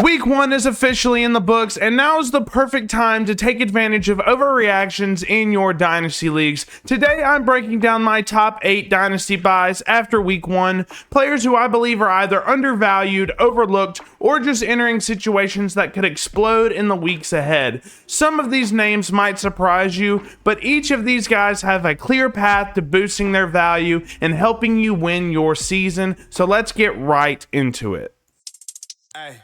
Week 1 is officially in the books, and now is the perfect time to take advantage of overreactions in your Dynasty leagues. Today, I'm breaking down my top 8 Dynasty buys after Week 1, players who I believe are either undervalued, overlooked, or just entering situations that could explode in the weeks ahead. Some of these names might surprise you, but each of these guys have a clear path to boosting their value and helping you win your season, so let's get right into it. Hey.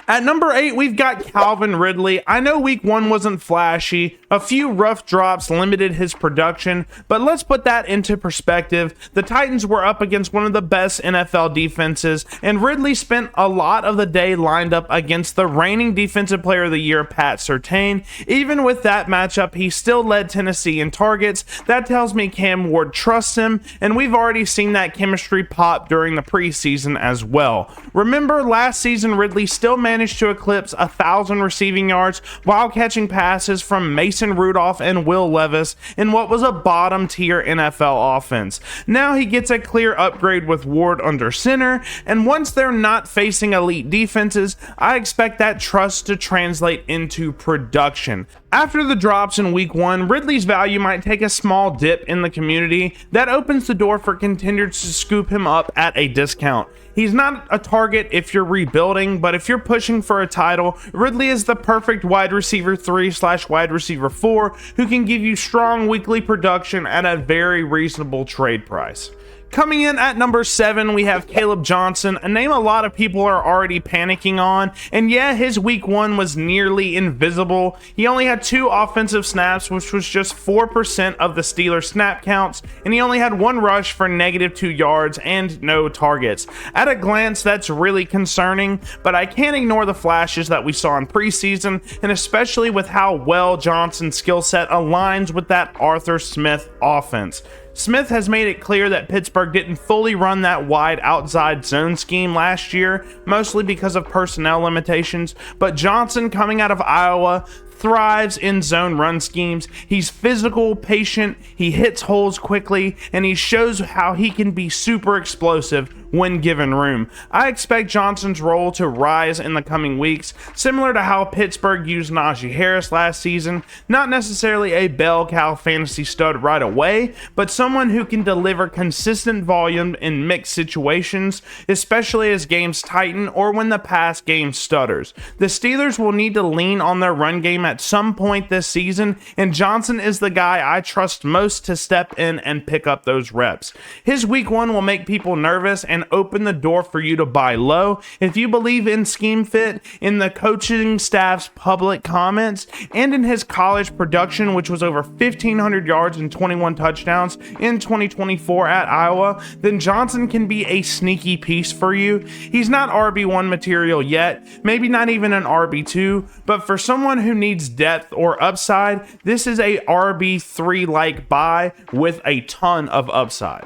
At number 8, we've got Calvin Ridley. I know Week 1 wasn't flashy, a few rough drops limited his production, but let's put that into perspective. The Titans were up against one of the best NFL defenses, and Ridley spent a lot of the day lined up against the reigning Defensive Player of the Year, Pat Surtain. Even with that matchup, he still led Tennessee in targets. That tells me Cam Ward trusts him, and we've already seen that chemistry pop during the preseason as well. Remember, last season, Ridley still managed to eclipse 1,000 receiving yards while catching passes from Mason Rudolph and Will Levis in what was a bottom-tier NFL offense. Now he gets a clear upgrade with Ward under center, and once they're not facing elite defenses, I expect that trust to translate into production. After the drops in Week 1, Ridley's value might take a small dip in the community. That opens the door for contenders to scoop him up at a discount. He's not a target if you're rebuilding, but if you're pushing for a title, Ridley is the perfect wide receiver 3/wide receiver 4 who can give you strong weekly production at a very reasonable trade price. Coming in at number 7, we have Kaleb Johnson, a name a lot of people are already panicking on, and yeah, his Week 1 was nearly invisible. He only had 2 offensive snaps, which was just 4% of the Steelers' snap counts, and he only had 1 rush for -2 yards and no targets. At a glance, that's really concerning, but I can't ignore the flashes that we saw in preseason, and especially with how well Johnson's skill set aligns with that Arthur Smith offense. Smith has made it clear that Pittsburgh didn't fully run that wide outside zone scheme last year, mostly because of personnel limitations, but Johnson, coming out of Iowa, thrives in zone run schemes. He's physical, patient, he hits holes quickly, and he shows how he can be super explosive when given room. I expect Johnson's role to rise in the coming weeks, similar to how Pittsburgh used Najee Harris last season. Not necessarily a bell cow fantasy stud right away, but someone who can deliver consistent volume in mixed situations, especially as games tighten or when the pass game stutters. The Steelers will need to lean on their run game at some point this season, and Johnson is the guy I trust most to step in and pick up those reps. His Week 1 will make people nervous and open the door for you to buy low. If you believe in scheme fit, in the coaching staff's public comments, and in his college production, which was over 1,500 yards and 21 touchdowns in 2024 at Iowa, then Johnson can be a sneaky piece for you. He's not RB1 material yet, maybe not even an RB2, but for someone who needs depth or upside, this is a RB3-like buy with a ton of upside.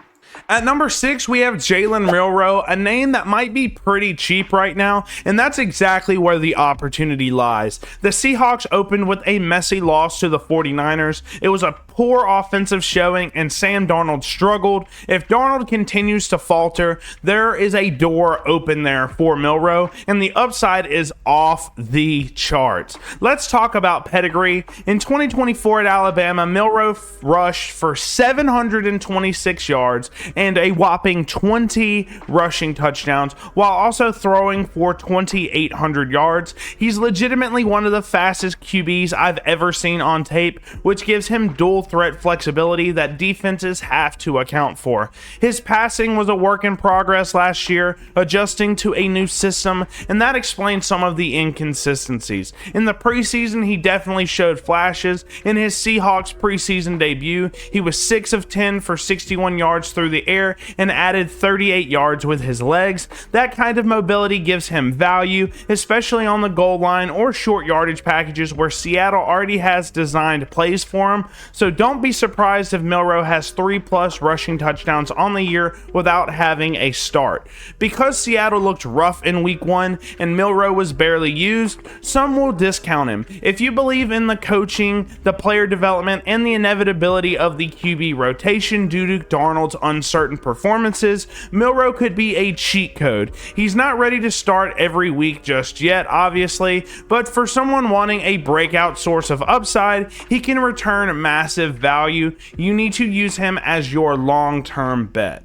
At number 6, we have Jalen Milroe, a name that might be pretty cheap right now, and that's exactly where the opportunity lies. The Seahawks opened with a messy loss to the 49ers. It was a poor offensive showing, and Sam Darnold struggled. If Darnold continues to falter, there is a door open there for Milroe, and the upside is off the charts. Let's talk about pedigree. In 2024 at Alabama, Milroe rushed for 726 yards and a whopping 20 rushing touchdowns, while also throwing for 2,800 yards. He's legitimately one of the fastest QBs I've ever seen on tape, which gives him dual threat flexibility that defenses have to account for. His passing was a work in progress last year, adjusting to a new system, and that explains some of the inconsistencies. In the preseason, he definitely showed flashes. In his Seahawks preseason debut, he was 6 of 10 for 61 yards through the air and added 38 yards with his legs. That kind of mobility gives him value, especially on the goal line or short yardage packages where Seattle already has designed plays for him. So so don't be surprised if Milroe has 3+ rushing touchdowns on the year without having a start. Because Seattle looked rough in week 1 and Milroe was barely used, some will discount him. If you believe in the coaching, the player development, and the inevitability of the QB rotation due to Darnold's uncertain performances, Milroe could be a cheat code. He's not ready to start every week just yet, obviously, but for someone wanting a breakout source of upside, he can return massive value. You need to use him as your long-term bet.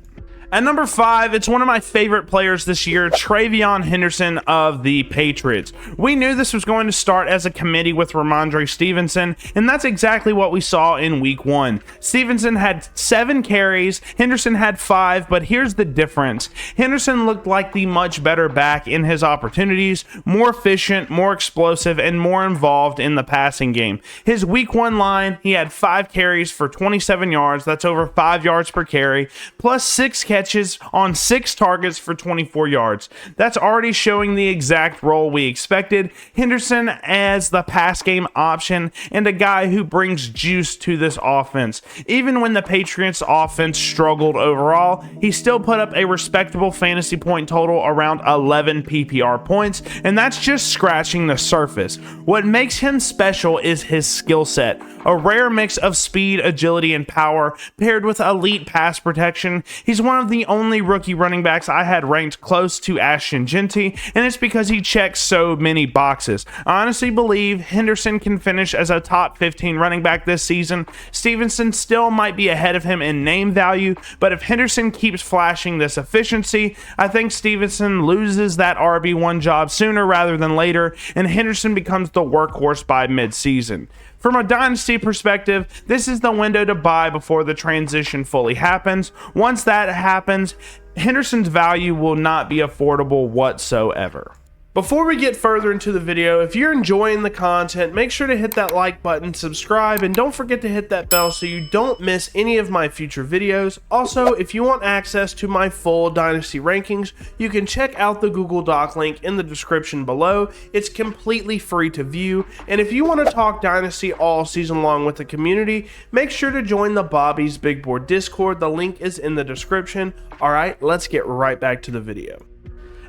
At number 5, it's one of my favorite players this year, TreVeyon Henderson of the Patriots. We knew this was going to start as a committee with Ramondre Stevenson, and that's exactly what we saw in week 1. Stevenson had 7 carries, Henderson had 5, but here's the difference. Henderson looked like the much better back in his opportunities, more efficient, more explosive, and more involved in the passing game. His week 1 line, he had 5 carries for 27 yards, that's over 5 yards per carry, plus 6 catches on 6 targets for 24 yards. That's already showing the exact role we expected. Henderson as the pass game option and a guy who brings juice to this offense. Even when the Patriots offense struggled overall, he still put up a respectable fantasy point total around 11 PPR points, and that's just scratching the surface. What makes him special is his skill set. A rare mix of speed, agility, and power paired with elite pass protection. He's one of the only rookie running backs I had ranked close to Ashton Genty, and it's because he checks so many boxes. I honestly believe Henderson can finish as a top 15 running back this season. Stevenson still might be ahead of him in name value, but if Henderson keeps flashing this efficiency, I think Stevenson loses that RB1 job sooner rather than later, and Henderson becomes the workhorse by midseason. From a dynasty perspective, this is the window to buy before the transition fully happens. Once that happens, Henderson's value will not be affordable whatsoever. Before we get further into the video, if you're enjoying the content, make sure to hit that like button, subscribe, and don't forget to hit that bell so you don't miss any of my future videos. Also, if you want access to my full Dynasty rankings, you can check out the Google Doc link in the description below. It's completely free to view, and if you want to talk Dynasty all season long with the community, make sure to join the Bobby's Big Board Discord. The link is in the description. Alright, let's get right back to the video.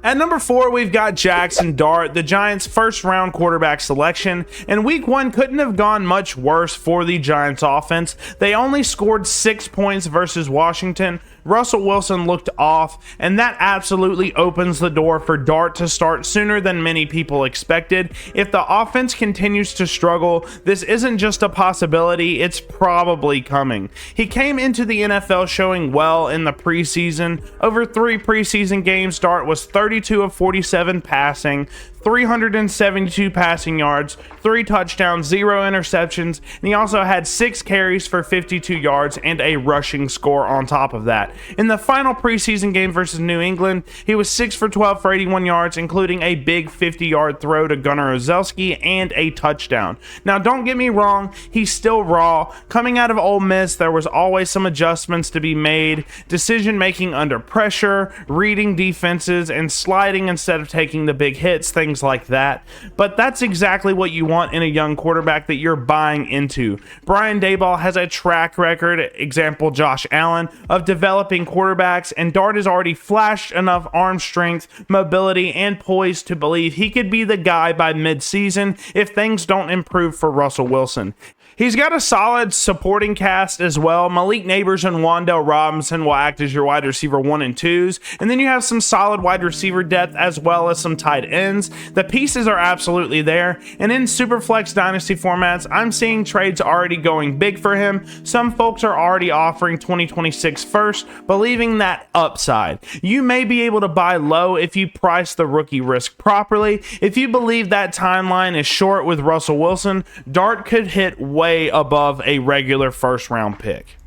At number 4, we've got Jaxson Dart, the Giants' first-round quarterback selection, and week 1 couldn't have gone much worse for the Giants offense. They only scored 6 points versus Washington. Russell Wilson looked off, and that absolutely opens the door for Dart to start sooner than many people expected. If the offense continues to struggle, this isn't just a possibility, it's probably coming. He came into the NFL showing well in the preseason. Over 3 preseason games, Dart was 32 of 47 passing, 372 passing yards, 3 touchdowns, 0 interceptions, and he also had 6 carries for 52 yards and a rushing score on top of that. In the final preseason game versus New England, he was 6 for 12 for 81 yards, including a big 50-yard throw to Gunnar Ozelski and a touchdown. Now, don't get me wrong, he's still raw. Coming out of Ole Miss, there was always some adjustments to be made, decision-making under pressure, reading defenses, and sliding instead of taking the big hits, things like that. But that's exactly what you want in a young quarterback that you're buying into. Brian Daboll has a track record, example Josh Allen, of developing quarterbacks, and Dart has already flashed enough arm strength, mobility, and poise to believe he could be the guy by mid-season if things don't improve for Russell Wilson. He's got a solid supporting cast as well. Malik Neighbors and Wan'Dale Robinson will act as your wide receiver 1 and 2s. And then you have some solid wide receiver depth as well as some tight ends. The pieces are absolutely there. And in Superflex Dynasty formats, I'm seeing trades already going big for him. Some folks are already offering 2026 first, believing that upside. You may be able to buy low if you price the rookie risk properly. If you believe that timeline is short with Russell Wilson, Dart could hit way above a regular first-round pick.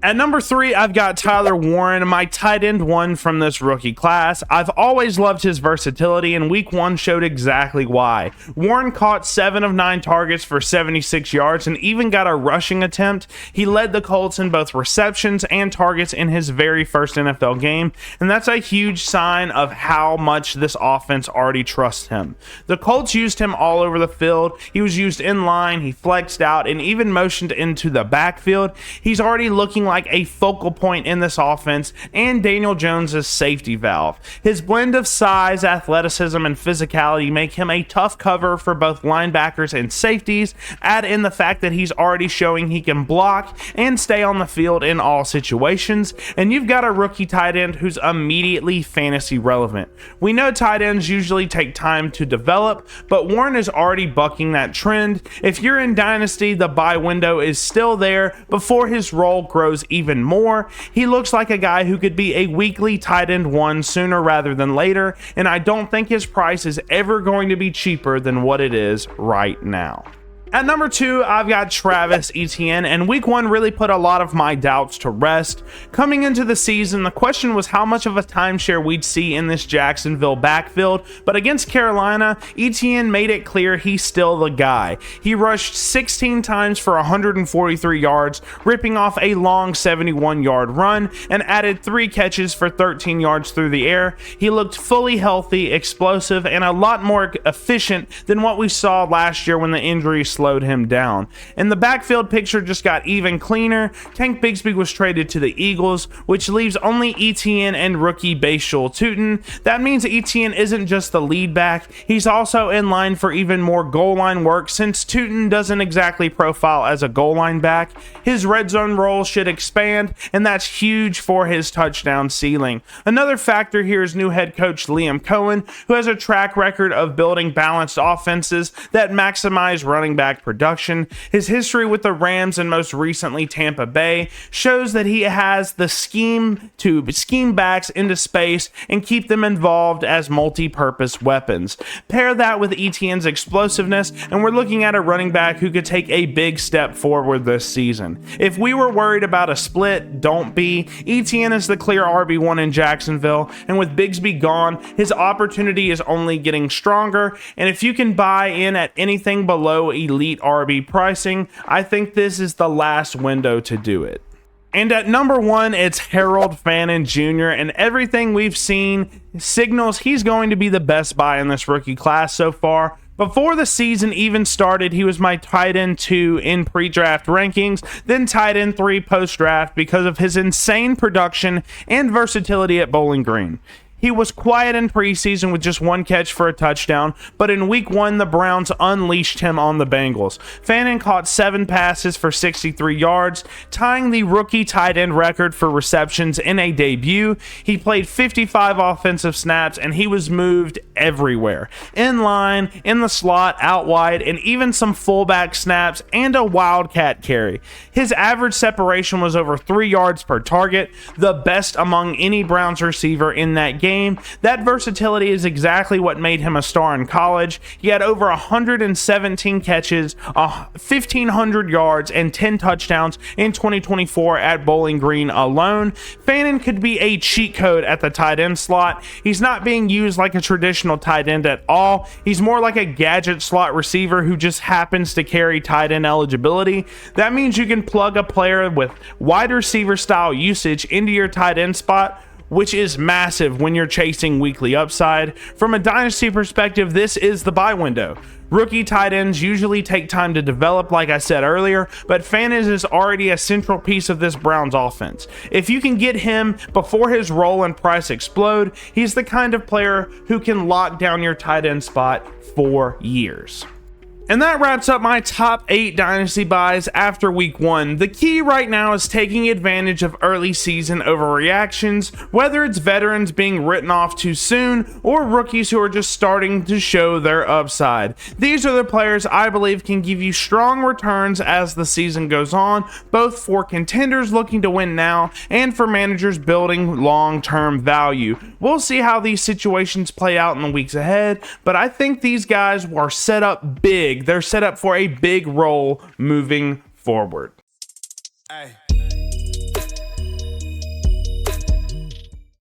At number 3, I've got Tyler Warren, my tight end one from this rookie class. I've always loved his versatility, and week 1 showed exactly why. Warren caught 7 of 9 targets for 76 yards and even got a rushing attempt. He led the Colts in both receptions and targets in his very first NFL game, and that's a huge sign of how much this offense already trusts him. The Colts used him all over the field. He was used in line, he flexed out, and even motioned into the backfield. He's already looking like a focal point in this offense and Daniel Jones's safety valve. His blend of size, athleticism, and physicality make him a tough cover for both linebackers and safeties. Add in the fact that he's already showing he can block and stay on the field in all situations, and you've got a rookie tight end who's immediately fantasy relevant. We know tight ends usually take time to develop, but Warren is already bucking that trend. If you're in Dynasty, the buy window is still there before his role grows even more. He looks like a guy who could be a weekly tight end one sooner rather than later, and I don't think his price is ever going to be cheaper than what it is right now. At number 2, I've got Travis Etienne, and week 1 really put a lot of my doubts to rest. Coming into the season, the question was how much of a timeshare we'd see in this Jacksonville backfield, but against Carolina, Etienne made it clear he's still the guy. He rushed 16 times for 143 yards, ripping off a long 71-yard run, and added 3 catches for 13 yards through the air. He looked fully healthy, explosive, and a lot more efficient than what we saw last year when the injury slowed him down. And the backfield picture just got even cleaner. Tank Bigsby was traded to the Eagles, which leaves only Etienne and rookie Bashul Tutin. That means Etienne isn't just the lead back, he's also in line for even more goal line work since Tutin doesn't exactly profile as a goal line back. His red zone role should expand, and that's huge for his touchdown ceiling. Another factor here is new head coach Liam Cohen, who has a track record of building balanced offenses that maximize running back production. His history with the Rams and most recently Tampa Bay shows that he has the scheme to scheme backs into space and keep them involved as multi-purpose weapons. Pair that with Etienne's explosiveness, and we're looking at a running back who could take a big step forward this season. If we were worried about a split, don't be. Etienne is the clear RB1 in Jacksonville, and with Bigsby gone, his opportunity is only getting stronger, and if you can buy in at anything below elite RB pricing, I think this is the last window to do it. And at number 1, it's Harold Fannin Jr., and everything we've seen signals he's going to be the best buy in this rookie class so far. Before the season even started, he was my tight end 2 in pre-draft rankings, then tight end 3 post-draft because of his insane production and versatility at Bowling Green. He was quiet in preseason with just 1 catch for a touchdown, but in week 1, the Browns unleashed him on the Bengals. Fannin caught 7 passes for 63 yards, tying the rookie tight end record for receptions in a debut. He played 55 offensive snaps, and he was moved everywhere. In line, in the slot, out wide, and even some fullback snaps and a wildcat carry. His average separation was over 3 yards per target, the best among any Browns receiver in that game. That versatility is exactly what made him a star in college. He had over 117 catches, 1,500 yards, and 10 touchdowns in 2024 at Bowling Green alone. Fannin could be a cheat code at the tight end slot. He's not being used like a traditional tight end at all. He's more like a gadget slot receiver who just happens to carry tight end eligibility. That means you can plug a player with wide receiver style usage into your tight end spot, which is massive when you're chasing weekly upside. From a dynasty perspective, this is the buy window. Rookie tight ends usually take time to develop, like I said earlier, but Fannin is already a central piece of this Browns offense. If you can get him before his role and price explode, he's the kind of player who can lock down your tight end spot for years. And that wraps up my top 8 dynasty buys after week 1. The key right now is taking advantage of early season overreactions, whether it's veterans being written off too soon or rookies who are just starting to show their upside. These are the players I believe can give you strong returns as the season goes on, both for contenders looking to win now and for managers building long-term value. We'll see how these situations play out in the weeks ahead, but I think these guys are set up big. They're set up for a big role moving forward. Hey.